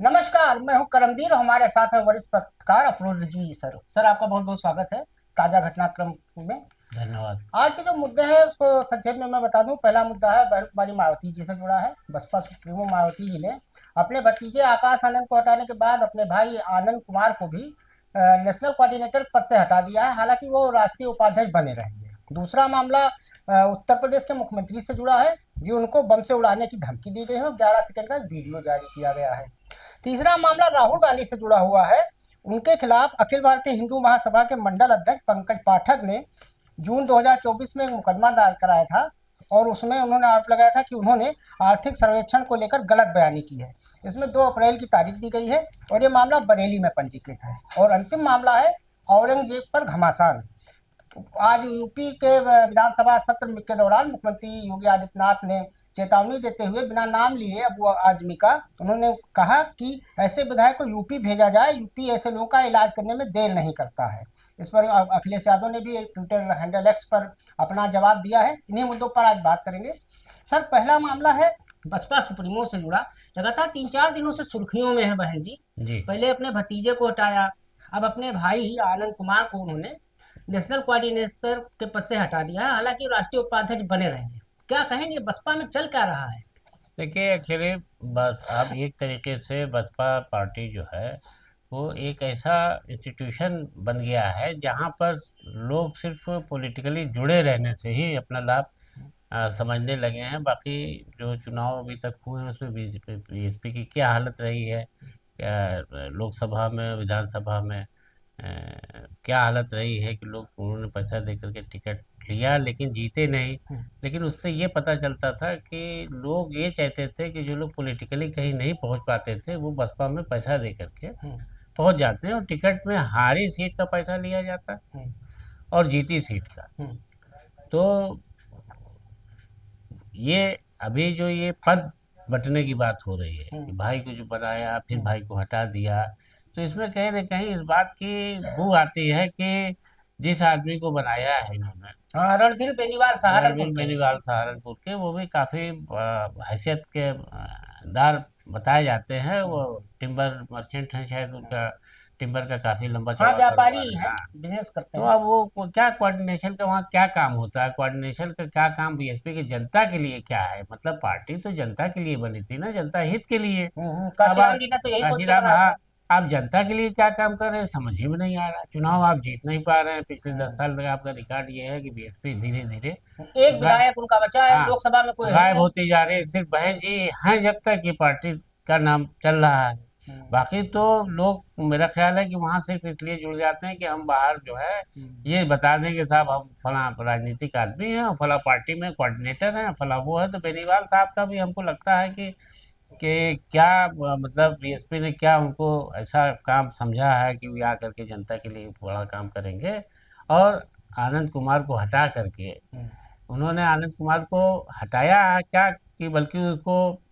नमस्कार, मैं हूं करमवीर और हमारे साथ हैं वरिष्ठ पत्रकार अफरोज रिजवी सर। सर, आपका बहुत बहुत स्वागत है ताजा घटनाक्रम में। धन्यवाद। आज के जो मुद्दे हैं उसको संक्षेप में मैं बता दूं। पहला मुद्दा है बहन कुमारी मायावती जी से जुड़ा है। बसपा सुप्रीमो मायावती जी ने अपने भतीजे आकाश आनंद को हटाने के बाद अपने भाई आनंद कुमार को भी नेशनल कोऑर्डिनेटर पद से हटा दिया है, हालांकि वो राष्ट्रीय उपाध्यक्ष बने रहेंगे। दूसरा मामला उत्तर प्रदेश के मुख्यमंत्री से जुड़ा है जी। उनको बम से उड़ाने की धमकी दी गई है और 11 सेकंड का वीडियो जारी किया गया है। तीसरा मामला राहुल गांधी से जुड़ा हुआ है। उनके खिलाफ अखिल भारतीय हिंदू महासभा के मंडल अध्यक्ष पंकज पाठक ने जून 2024 में एक मुकदमा दायर कराया था और उसमें उन्होंने आरोप लगाया था कि उन्होंने आर्थिक सर्वेक्षण को लेकर गलत बयानी की है। इसमें 2 अप्रैल की तारीख दी गई है और ये मामला बरेली में पंजीकृत है। और अंतिम मामला है औरंगजेब पर घमासान। आज यूपी के विधानसभा सत्र के दौरान मुख्यमंत्री योगी आदित्यनाथ ने चेतावनी देते हुए बिना नाम लिए अबू आजमी का उन्होंने कहा कि ऐसे विधायक को यूपी भेजा जाए। यूपी ऐसे लोगों का इलाज करने में देर नहीं करता है। इस पर अखिलेश यादव ने भी ट्विटर हैंडल एक्स पर अपना जवाब दिया है। इन्हीं मुद्दों पर आज बात करेंगे। सर, पहला मामला है बसपा सुप्रीमो से जुड़ा। लगातार 3-4 दिनों से सुर्खियों में है बहन जी। जी। पहले अपने भतीजे को हटाया, अब अपने भाई आनंद कुमार को उन्होंने नेशनल कोऑर्डिनेटर के पद से हटा दिया है, हालांकि राष्ट्रीय उपाध्यक्ष बने रहेंगे। क्या कहेंगे, बसपा में चल क्या रहा है? देखिए, एक्चुअली बस अब एक तरीके से बसपा पार्टी जो है वो एक ऐसा इंस्टीट्यूशन बन गया है जहाँ पर लोग सिर्फ पॉलिटिकली जुड़े रहने से ही अपना लाभ समझने लगे हैं। बाकी जो चुनाव अभी तक हुए हैं उसमें बीएसपी की क्या हालत रही है, क्या लोकसभा में विधानसभा में क्या हालत रही है कि लोग उन्होंने पैसा दे करके टिकट लिया लेकिन जीते नहीं। लेकिन उससे ये पता चलता था कि लोग ये चाहते थे कि जो लोग पॉलिटिकली कहीं नहीं पहुंच पाते थे वो बसपा में पैसा दे करके पहुंच जाते हैं और टिकट में हारी सीट का पैसा लिया जाता है और जीती सीट का। तो ये अभी जो ये पद बंटने की बात हो रही है कि भाई को जो बनाया फिर भाई को हटा दिया, तो इसमें कहीं ना कहीं इस बात की बू आती है कि जिस आदमी को बनाया है इन्होंने, हाँ, रणधीर बेनीवाल रणवीर सहारनपुर के। बेनीवाल सहारनपुर के, वो भी काफ़ी हैसियत के दार बताए जाते हैं। वो टिम्बर मर्चेंट हैं शायद, उनका टिम्बर का काफ़ी लंबा हाँ, चौड़ा व्यापारी कारोबार है। हैं, हाँ। बिजनेस करते तो हैं। अब वो क्या कोऑर्डिनेशन का वहाँ क्या काम होता है, कोऑर्डिनेशन का क्या काम बीएसपी की जनता के लिए क्या है? मतलब पार्टी तो जनता के लिए बनी थी ना, जनता हित के लिए। अब काशीराम आप जी ने तो यही सोच के काशीराम, बनाया हाँ, था। आप जनता के लिए क्या काम कर रहे हैं समझ ही में नहीं आ रहा। चुनाव आप जीत नहीं पा रहे हैं, पिछले 10 साल तक आपका रिकॉर्ड ये है कि बीएसपी धीरे धीरे एक विधायक उनका बचा है, हाँ, लोकसभा में कोई है ही गायब नहीं। होती जा रही है। सिर्फ बहन जी हैं जब तक ये पार्टी का नाम चल रहा है। बाकी तो लोग, मेरा ख्याल है कि वहाँ सिर्फ इसलिए जुड़ जाते हैं कि हम बाहर जो है ये बता दें कि साहब हम फला राजनीतिक आदमी हैं, फला पार्टी में कोऑर्डिनेटर हैं, फला वो है। तो बेनीवाल साहब का भी हमको लगता है कि क्या मतलब बीएसपी ने क्या उनको ऐसा काम समझा है कि वो आकर के जनता के लिए बड़ा काम करेंगे। और आनंद कुमार को हटा करके उन्होंने आनंद कुमार को हटाया है क्या, कि बल्कि उसको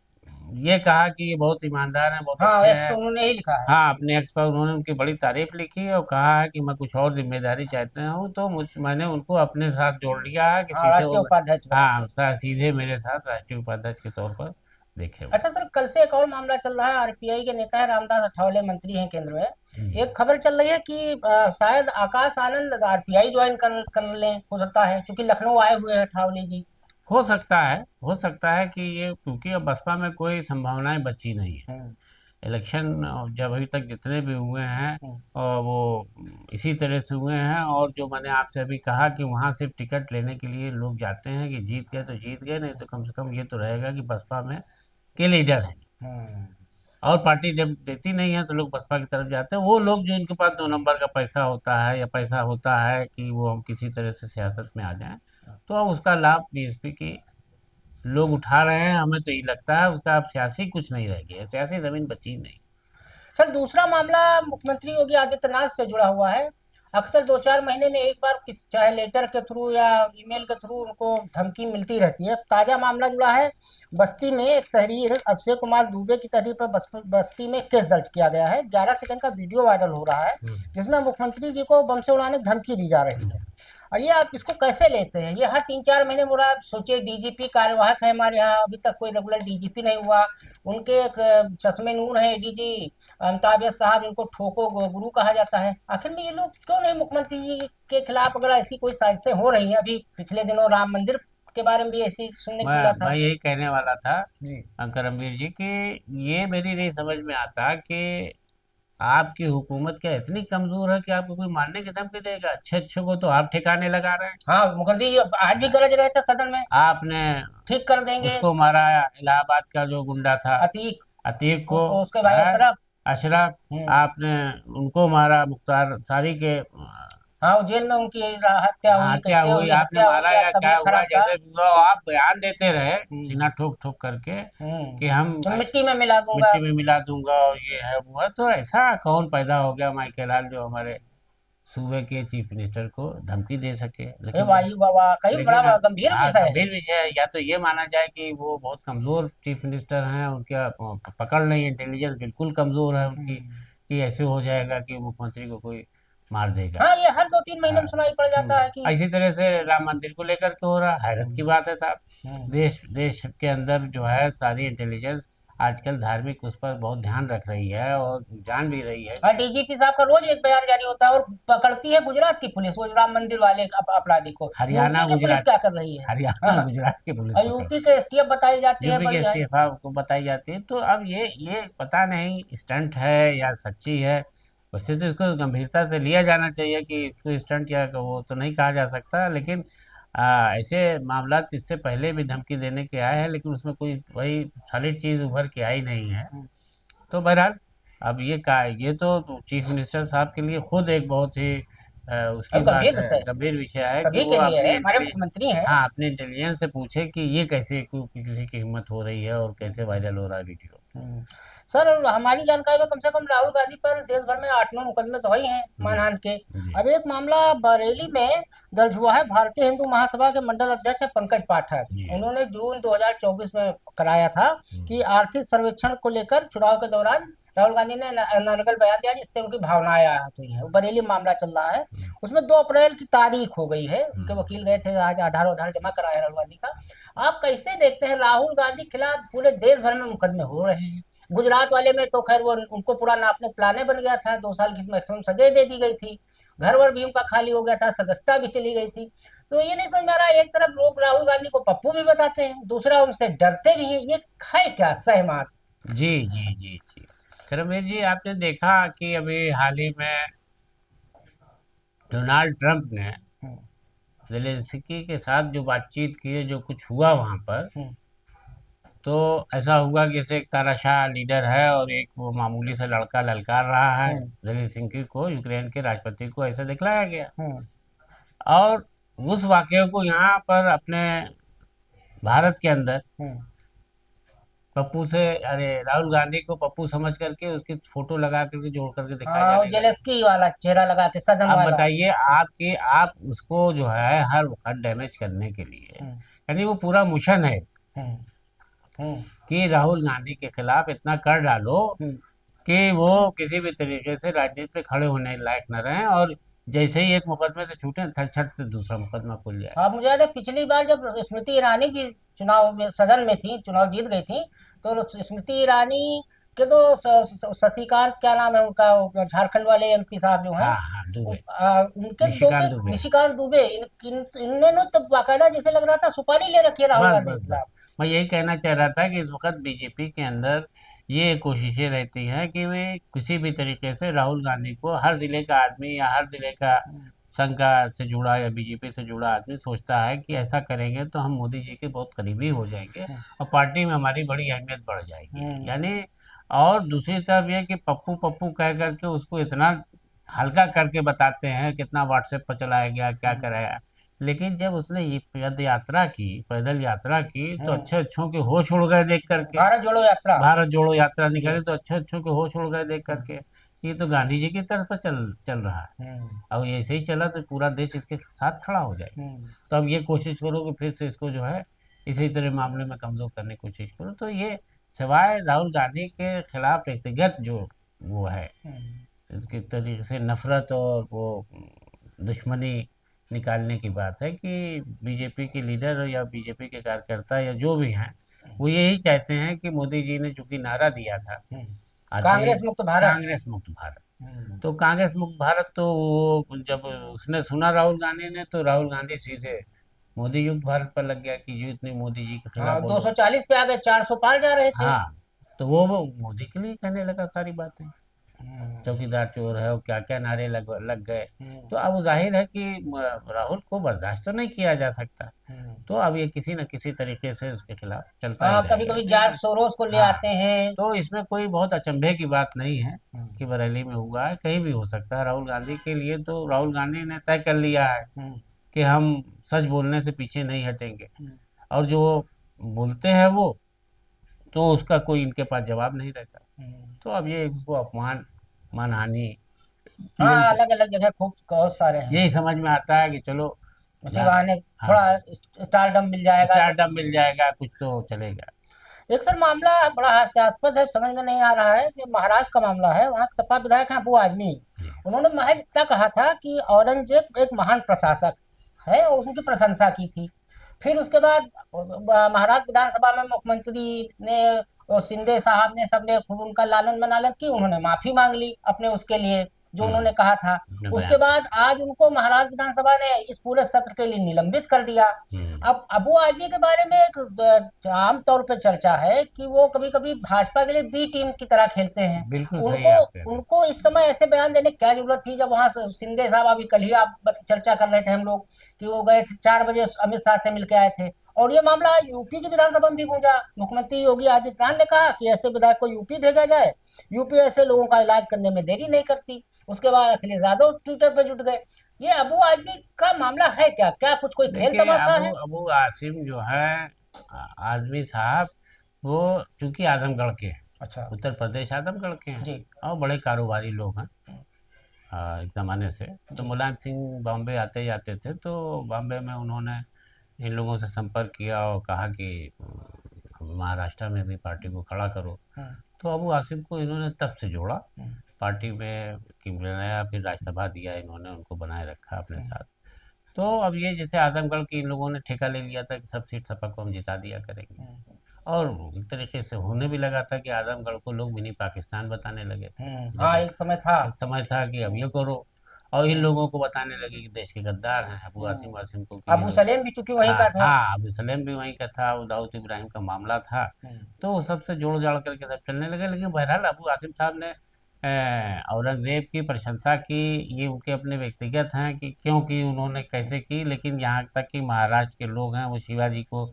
ये कहा कि ये बहुत ईमानदार हैं, बहुत हाँ, अच्छे एक्स पे हैं। उन्होंने यही लिखा है। हाँ, अपने एक्स पर उन्होंने उनकी बड़ी तारीफ लिखी और कहा है कि मैं कुछ और जिम्मेदारी चाहता हूँ, तो मैंने उनको अपने साथ जोड़ लिया है कि हाँ, सीधे राष्ट्रीय वो, उपाध्यक्ष बना हाँ, दिया। सीधे मेरे साथ राष्ट्रीय उपाध्यक्ष के तौर पर देखे वो। अच्छा सर, कल से एक और मामला चल रहा है। आरपीआई के नेता है रामदास अठावले, मंत्री हैं केंद्र में। जी। एक खबर चल रही है कि शायद आकाश आनंद आरपीआई ज्वाइन कर लें, हो सकता है, क्योंकि लखनऊ आए हुए हैं अठावले जी। हो सकता है, हो सकता है कि ये, क्योंकि अब बसपा में कोई संभावनाएं बची नहीं है। हम्म, इलेक्शन जब अभी तक जितने भी हुए हैं हम्म, और वो इसी तरह से हुए हैं। और जो मैंने आपसे अभी कहा कि वहाँ सिर्फ टिकट लेने के लिए लोग जाते हैं कि जीत गए तो जीत गए, नहीं तो कम से कम ये तो रहेगा कि बसपा में के लीडर हैं। हम्म। और पार्टी जब देती नहीं है तो लोग बसपा की तरफ जाते हैं। वो लोग जो इनके पास 2 नंबर का पैसा होता है या पैसा होता है कि वो हम किसी तरह से सियासत में आ जाएं, तो अब उसका लाभ बीएसपी की लोग उठा रहे हैं। हमें तो ये लगता है उसका अब सियासी कुछ नहीं रह गया है, सियासी जमीन बची नहीं। सर, दूसरा मामला मुख्यमंत्री योगी आदित्यनाथ से जुड़ा हुआ है। अक्सर 2-4 महीने में एक बार चाहे लेटर के थ्रू या ईमेल के थ्रू उनको धमकी मिलती रहती है। ताजा मामला जुड़ा है बस्ती में। एक तहरीर अक्षय कुमार दुबे की तहरीर पर बस्ती में केस दर्ज किया गया है। 11 सेकंड का वीडियो वायरल हो रहा है जिसमें मुख्यमंत्री जी को बम से उड़ाने की धमकी दी जा रही है। और ये आप इसको कैसे लेते हैं? ये हर 3-4 महीने बोला। आप सोचिए, डीजीपी कार्यवाहक है हमारे यहाँ, अभी तक कोई रेगुलर डीजीपी नहीं हुआ। उनके एक चश्मे नूर हैं एडीजी अमिताभ यश साहब, इनको ठोको गुरु कहा जाता है। आखिर में ये लोग क्यों नहीं मुख्यमंत्री जी के खिलाफ, अगर ऐसी कोई साजिशें हो रही हैं, अभी पिछले दिनों राम मंदिर के बारे में भी ऐसी सुनने को मिला मैं था। यही कहने वाला था जी। करमवीर जी कि ये मेरी नहीं समझ में आता कि आपकी हुकूमत क्या इतनी कमजोर है कि आपको कोई मारने की धमकी देगा? अच्छे अच्छे को तो आप ठिकाने लगा रहे हैं। हाँ, मुखर्जी जी आज भी गरज रहे थे सदन में, आपने ठीक कर देंगे। उसको मारा, इलाहाबाद का जो गुंडा था अतीक, अतीक को, उसके भाई है अशरफ। अशरफ, हम्म। आपने उनको मारा, मुख्तार सारी के हाँ, वो जेल में उनकी हत्या हुई, हत्या कैसे हुई, हुई आपने हत्या हुई, मारा या या क्या तबीयत हुआ, खराब था। जैसे भी हुआ आप बयान देते रहे हम्म। सीना ठोक ठोक करके हम्म। कि हम तो मिट्टी में मिला दूंगा। मिट्टी में मिला दूंगा और ये है वो है। तो ऐसा कौन पैदा हो गया माइकल हाल जो हमारे सूबे के चीफ मिनिस्टर को धमकी दे सके? ये लेकिन वायु वाकई लेकिन बड़ा अब गंभीर हाँ, विषय है। गंभीर विषय है। या तो ये माना जाए कि वो बहुत कमजोर चीफ मिनिस्टर हैं, उनकी पकड़ नहीं, इंटेलिजेंस बिल्कुल कमजोर है उनकी, हम्म। कि ऐसे हो जाएगा कि मुख्यमंत्री को कोई मार देगा। हाँ, ये हर 2-3 महीने हाँ। में सुनाई पड़ जाता है कि। इसी तरह से राम मंदिर को लेकर के हो रहा है, हैरत की हम्म। बात है साहब। हम्म। देश देश के अंदर जो है सारी इंटेलिजेंस आजकल धार्मिक उस पर बहुत ध्यान रख रही है और जान भी रही है हाँ, कि डीजीपी साहब का रोज एक बयान जारी होता है, और पकड़ती है गुजरात की पुलिस वो राम मंदिर वाले अपराधी को। हरियाणा यूपी की पुलिस गुजरात, क्या कर रही है? हरियाणा हाँ, गुजरात की पुलिस और पकड़, यूपी के एसटीएफ बताई जाती है यूपी के बड़ी है। इस्तीफा को बताई जाती है। तो अब ये पता नहीं स्टंट है या सच्ची है। वैसे तो इसको गंभीरता से लिया जाना चाहिए कि इसको स्टंट या वो तो नहीं कहा जा सकता, लेकिन ऐसे मामला इससे पहले भी धमकी देने के आए हैं, लेकिन उसमें कोई वही सॉलिड चीज़ उभर के आई नहीं है। तो बहरहाल अब ये तो चीफ मिनिस्टर साहब के लिए खुद एक बहुत ही उसकी अब बात गंभीर है, विषय है, गंभीर विषय है कि सभी वो के लिए अपनी है, हमारे मुख्यमंत्री हैं। हाँ, अपने इंटेलिजेंस से पूछे कि ये कैसे किसी की हिम्मत हो रही है और कैसे वायरल हो रहा है वीडियो। हम्म। सर, हमारी जानकारी में कम से कम राहुल गांधी पर देश भर में 8-9 मुकदमे तो ही हैं जी मानहानि के। जी अब एक मामला बरेली में दर्ज हुआ है। भारतीय हिंदू महासभा के मंडल अध्यक्ष है पंकज पाठक। जी। उन्होंने जून 2024 में कराया था कि आर्थिक सर्वेक्षण को लेकर चुनाव के दौरान राहुल गांधी ने अनर्गल बयान दिया, जिससे उनकी भावनाएं आहत हुई हैं। बरेली मामला चल रहा है, उसमें 2 अप्रैल की तारीख हो गई है। उनके वकील गए थे, आज आधार उधार जमा कराया राहुल गांधी का। आप कैसे देखते हैं, राहुल गांधी के खिलाफ पूरे देश भर में मुकदमे हो रहे हैं। गुजरात वाले में तो खैर वो उनको पूरा नापने प्लाने बन गया था, 2 साल की मैक्सिमम सजा दे दी गई थी। घर वर भी उनका खाली हो गया था, सदस्यता भी चली गई थी। तो ये नहीं समझ में आ रहा, एक तरफ लोग राहुल गांधी को पप्पू भी बताते हैं, दूसरा उनसे डरते भी हैं। ये है क्या सहमत? जी जी जी जी। करमवीर जी, आपने देखा कि अभी हाल ही में डोनाल्ड ट्रंप ने हम्म। जेलेंस्की के साथ जो बातचीत की है, जो कुछ हुआ वहां पर, हम्म। तो ऐसा हुआ कि जैसे एक तानाशाह लीडर है और एक वो मामूली सा लड़का ललकार रहा है हम्म। जेलेंस्की को, यूक्रेन के राष्ट्रपति को, ऐसा दिखलाया गया। हम्म। और उस वाकये को यहाँ पर अपने भारत के अंदर हम्म। पप्पू से, अरे राहुल गांधी को पप्पू समझ करके उसकी फोटो लगा करके जोड़ करके दिखाया हाँ, वो जाने लगा। जेलेस्की वाला चेहरा लगा के सदन अब वाला। बताइए आप उसको जो है हर वक्त डैमेज करने के लिए, हम्म। यानी वो पूरा मिशन है हम्म। हम्म। कि राहुल गांधी के खिलाफ इतना कर डालो हम्म। कि वो किसी भी तरीके से राजनीति पे खड़े होने लायक न रहें, और जैसे ही एक मुकदमे से छूटे झट से दूसरा मुकदमा खुल जाए। हाँ, मुझे याद है पिछली बार जब स्मृति ईरानी जी चुनाव में सदन में थी, चुनाव जीत गई थी, तो स्मृति ईरानी के तो शशिकांत, क्या नाम है उनका, वो झारखंड वाले एमपी साहब जो हैं, हाँ हाँ, दुबे, उनके दो के निशिकांत दुबे। निशिकांत दुबे, इन्होंने तो बाकायदा जैसे लग रहा था सुपारी ले रखी है राहुल बस गांधी बस के बस, खिलाफ। मैं यही कहना चाह रहा था कि इस वक्त बीजेपी के अंदर ये कोशिशें रहती हैं कि वे किसी भी तरीके से राहुल गांधी को, हर जिले का आदमी या हर जिले का संघ का से जुड़ा या बीजेपी से जुड़ा आदमी सोचता है कि ऐसा करेंगे तो हम मोदी जी के बहुत करीबी हो जाएंगे और पार्टी में हमारी बड़ी अहमियत बढ़ जाएगी, यानी। और दूसरी तरफ ये कि पप्पू पप्पू कह करके उसको इतना हल्का करके बताते हैं, कितना व्हाट्सएप पर चलाया गया, क्या कराया। लेकिन जब उसने ये पद यात्रा की, पैदल यात्रा की, तो अच्छे अच्छों के होश उड़ गए देख करके। भारत जोड़ो यात्रा। भारत जोड़ो यात्रा जी। निकाली तो अच्छे अच्छों के होश उड़ गए देख करके। ये तो गांधी जी की तरफ पर चल चल रहा है। अब ये ऐसे ही चला तो पूरा देश इसके साथ खड़ा हो जाएगा। तो अब ये कोशिश करो कि फिर से इसको जो है इसी तरह मामले में कमजोर करने की कोशिश करो। तो ये सिवाय राहुल गांधी के खिलाफ व्यक्तिगत जो वो है, इसके तरीके से नफरत और वो दुश्मनी निकालने की बात है कि बीजेपी के लीडर या बीजेपी के कार्यकर्ता या जो भी हैं, वो यही चाहते हैं कि मोदी जी ने चूंकि नारा दिया था कांग्रेस मुक्त भारत। कांग्रेस मुक्त भारत, तो कांग्रेस मुक्त भारत, तो वो जब उसने सुना राहुल गांधी ने, तो राहुल गांधी सीधे मोदी युक्त भारत पर लग गया कि जो इतनी मोदी जी के खिलाफ हाँ, बोलो। 240 पे आ गए, 400 पार जा रहे थे। हाँ, तो वो मोदी के लिए कहने लगा सारी बातें, चौकीदार चोर है और क्या क्या नारे लग लग गए। तो अब जाहिर है कि राहुल को बर्दाश्त तो नहीं किया जा सकता, तो अब ये किसी न किसी तरीके से उसके खिलाफ चलता ही हाँ, कभी रहेगा, कभी जॉर्ज लेकिन सोरोस को ले हाँ, आते हैं। तो इसमें कोई बहुत अचंभे की बात नहीं है कि बरेली में हुआ है, कहीं भी हो सकता है। राहुल गांधी के लिए तो राहुल गांधी ने तय कर लिया है कि हम सच बोलने से पीछे नहीं हटेंगे, और जो बोलते हैं वो, तो उसका कोई इनके पास जवाब नहीं रहता। तो अब ये उसको अपमान, मानहानि, यही हाँ, अलग अलग जगह खूब बहुत सारे हैं। यही समझ में आता है कि चलो उसी जा, बहाने हाँ, थोड़ा स्टारडम मिल जाएगा तो। स्टार्टअप मिल जाएगा, कुछ तो चलेगा। एक सर मामला बड़ा हास्यास्पद है, समझ में नहीं आ रहा है कि महाराष्ट्र का मामला है। वहाँ के सपा विधायक हैं अबू आजमी। जी। उन्होंने महज इतना कहा था कि औरंगजेब एक महान प्रशासक है और उनकी प्रशंसा की थी। फिर उसके बाद महाराष्ट्र विधानसभा में मुख्यमंत्री ने और शिंदे साहब ने, सबने खूब उनका लालन मनालन की। उन्होंने माफी मांग ली अपने उसके लिए जो उन्होंने कहा था। अपने उसके बयान। बाद आज उनको महाराष्ट्र विधानसभा ने इस पूरे सत्र के लिए निलंबित कर दिया। हम्म, अब अबू आजमी के बारे में एक आम तौर पे चर्चा है कि वो कभी कभी भाजपा के लिए बी टीम की तरह खेलते हैं। बिल्कुल सही उनको आप कह रहे हैं। उनको इस समय ऐसे बयान देने की क्या जरूरत थी, जब वहां से शिंदे साहब, अभी कल ही आप चर्चा कर रहे थे हम लोग कि वो गए थे 4 बजे अमित शाह से मिलकर आए थे। और ये मामला आज यूपी की विधानसभा में भी गूंजा। मुख्यमंत्री योगी आदित्यनाथ ने कहा कि ऐसे विधायक को यूपी भेजा जाए, यूपी ऐसे लोगों का इलाज करने में देरी नहीं करती। उसके बाद अखिलेश यादव ट्विटर पर जुट गए। ये अबू आजमी का मामला है क्या, क्या कुछ कोई खेल देखिए, तमाशा अबू है? अबू आसिम जो है, आजमी साहब, वो चूंकि आजमगढ़ के हैं, अच्छा। उत्तर प्रदेश आजमगढ़ के हैं, जी। और बड़े कारोबारी लोग हैं एक ज़माने से। तो जी। मुलायम सिंह बॉम्बे आते जाते थे, तो बॉम्बे में उन्होंने इन लोगों से संपर्क किया और कहा कि महाराष्ट्र में भी पार्टी को खड़ा करो। हम्म, तो अबू आसिम को इन्होंने तब से जोड़ा हम्म, पार्टी में, कि बनाया, फिर राज्यसभा दिया इन्होंने, उनको बनाए रखा अपने हम्म, साथ। तो अब ये जैसे आजमगढ़ की इन लोगों ने ठेका ले लिया था कि सब सीट सपा को हम जिता दिया करेंगे, हम्म, और एक तरीके से होने भी लगा था कि आजमगढ़ को लोग मिनी पाकिस्तान बताने लगे थे। हाँ, जैसे एक समय था। एक समय था कि अब ये करो, और इन लोगों को बताने लगे कि देश के गद्दार हैं अबू आसिम, हम्म, वासिम को, कि ये अबू लोग। सलेम भी चूंकि वहीं हाँ का था। हाँ, अबू सलेम भी वहीं का था, वो दाऊद इब्राहिम का मामला था। हम्म, तो वो सबसे जोड़ जाड़ करके सब चलने लगे। लेकिन बहरहाल अबू आसिम साहब ने औरंगजेब की प्रशंसा की, ये उनके अपने व्यक्तिगत हैं कि क्यों की, उन्होंने कैसे की, लेकिन यहाँ तक कि महाराष्ट्र के लोग हैं वो शिवाजी को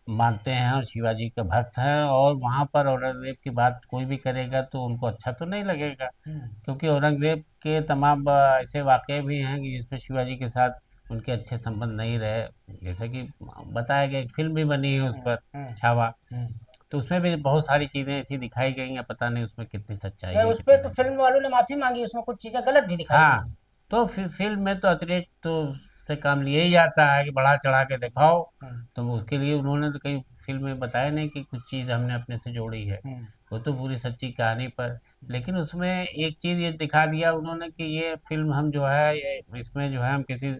मानते हैं और शिवाजी के भक्त हैं, और वहाँ पर औरंगजेब की बात कोई भी करेगा तो उनको अच्छा तो नहीं लगेगा, हम्म, क्योंकि औरंगजेब के तमाम ऐसे वाक़े भी हैं कि जिसमें शिवाजी के साथ उनके अच्छे संबंध नहीं रहे। जैसे कि बताया गया, एक फिल्म भी बनी है उस हम्म, पर, हम्म, छावा। हम्म। तो उसमें भी बहुत सारी चीज़ें ऐसी दिखाई गई हैं, पता नहीं उसमें कितनी सच्चाई तो है उस पे कितनी तो नहीं। फिल्म वालों ने माफी मांगी, उसमें कुछ चीजें गलत भी दिखाई गई हाँ, हैं। तो फिल्म में तो अतिरिक्त तो से काम लिया ही जाता है कि बढ़ा चढ़ा के दिखाओ। हम्म, तो उसके लिए उन्होंने तो कई फिल्म में बताया नहीं कि कुछ चीज़ हमने अपने से जोड़ी है, हम्म, वो तो पूरी सच्ची कहानी पर। लेकिन उसमें एक चीज़ ये दिखा दिया उन्होंने कि ये फिल्म हम जो है, ये इसमें जो है हम किसी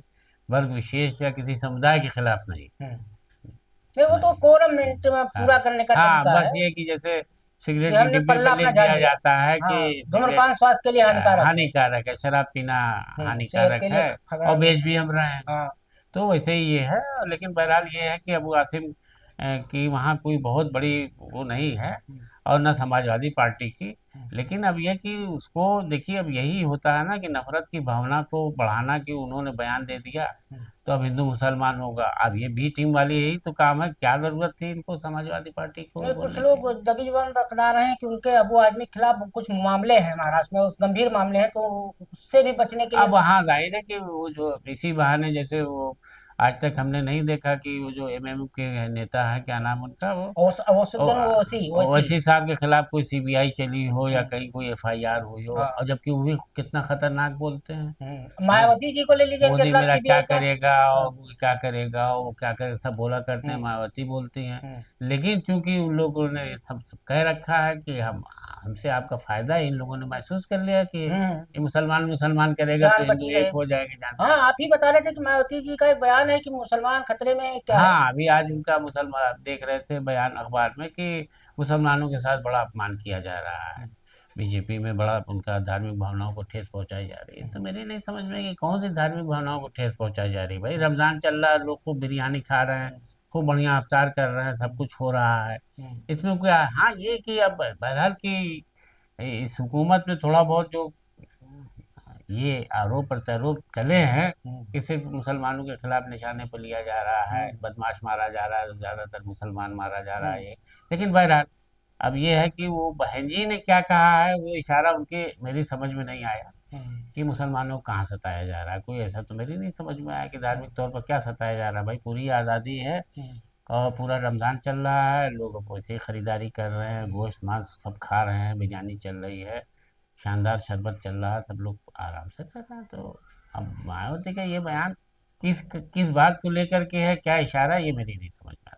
वर्ग विशेष या किसी समुदाय के खिलाफ नहीं। हम्म। नहीं, वो तो नहीं। कोरम मिनट में हाँ पूरा करने का हाँ, तरीका बस है ये कि जैसे कि सिगरेट की हमने डिब्बी पल्ला पर अपना लिख झाड़ दिया लिया। जाता है हाँ, कि सिगरेट धूम्रपान स्वास्थ्य के लिए हानिकारक है। हानिकारक है, शराब पीना सेहत हानिकारक के लिए है, और खराब है। बेच भी हम रहे हैं। हाँ। तो वैसे ही ये है। लेकिन बहरहाल ये है कि अबू आसिम की वहाँ कोई बहुत बड़ी वो नहीं है, हम्म, और न समाजवादी पार्टी की। हम्म, लेकिन अब ये कि उसको देखिए, अब यही होता है ना कि नफरत की भावना को बढ़ाना, कि उन्होंने बयान दे दिया हम्म। तो अब हिंदू मुसलमान होगा। अब ये बी टीम वाली यही तो काम है, क्या जरूरत थी इनको समाजवादी पार्टी को नहीं, कुछ बोलने की। लोग दबी जुबान रखना रहे हैं कि उनके अबू आदमी के खिलाफ कुछ मामले हैं महाराष्ट्र में, उस गंभीर मामले हैं, तो उससे भी बचने के लिए। अब हाँ, जाहिर है कि वो जो इसी बहाने, जैसे वो आज तक हमने नहीं देखा कि वो जो एमएम के नेता है, क्या नाम उनका, वो ओसुद्दीन ओवैसी, ओवैसी। ओवैसी साहब के खिलाफ कोई सीबीआई चली हो या हम्म, कहीं कोई एफआईआर हुई हो, हाँ। और जबकि वो भी कितना खतरनाक बोलते हैं। हैं? मायावती जी को ले लीजिए, इनके मोदी खिलाफ मेरा क्या सीबीआई जांच। करेगा, और हाँ। वो क्या करेगा, वो क्या करेगा, सब बोला करते हैं, हम्म, मायावती बोलती हैं। हम्म, लेकिन चूंकि उन लोगों ने सब सब कह रखा है कि हम हमसे आपका फायदा है, इन लोगों ने महसूस कर लिया कि हम्म। ये मुसलमान मुसलमान करेगा तो जान हिंदू बची एक रहे। हो जाएगी, जान हाँ, बची। आप ही बता रहे थे कि मायावती जी का एक बयान है कि मुसलमान खतरे में है, क्या है? हाँ, अभी आज उनका मुसलमान देख रहे थे बयान अखबार में कि मुसलमानों के साथ बड़ा अपमान किया जा रहा है, बीजेपी में बड़ा उनका धार्मिक भावनाओं को ठेस पहुंचाई जा रही है। तो मेरी नहीं समझ में कि कौन सी धार्मिक भावनाओं को ठेस पहुंचाई जा रही है। भाई रमजान चल रहा है, लोग खूब बिरयानी खा रहे हैं, खूब बढ़िया अफ्तार कर रहे हैं, सब कुछ हो रहा है, इसमें क्या। हाँ, ये कि अब बहरहाल की इस हुकूमत में थोड़ा बहुत जो ये आरोप प्रत्यारोप चले हैं कि सिर्फ मुसलमानों के खिलाफ निशाने पर लिया जा रहा है, बदमाश मारा जा रहा है, ज्यादातर मुसलमान मारा जा रहा है ये। लेकिन बहरहाल अब ये है कि वो बहन जी ने क्या कहा है, वो इशारा उनके मेरी समझ में नहीं आया कि मुसलमानों को कहाँ सताया जा रहा है। कोई ऐसा तो मेरी नहीं समझ में आया कि धार्मिक तौर पर क्या सताया जा रहा है। भाई पूरी आज़ादी है और पूरा रमज़ान चल रहा है, लोग अब वैसे ही खरीदारी कर रहे हैं, गोश्त मांस सब खा रहे हैं, बिरयानी चल रही है, शानदार शरबत चल रहा है, सब लोग आराम से कर रहे हैं। तो अब मायावती का ये बयान किस किस बात को लेकर के है, क्या इशारा है, ये मेरी नहीं समझ में आता।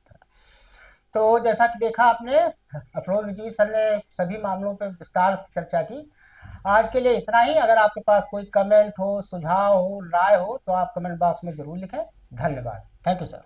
तो जैसा कि देखा आपने, अफरोज रिजवी सर ने सभी मामलों पर विस्तार से चर्चा की। आज के लिए इतना ही। अगर आपके पास कोई कमेंट हो, सुझाव हो, राय हो, तो आप कमेंट बॉक्स में जरूर लिखें। धन्यवाद। Thank you sir.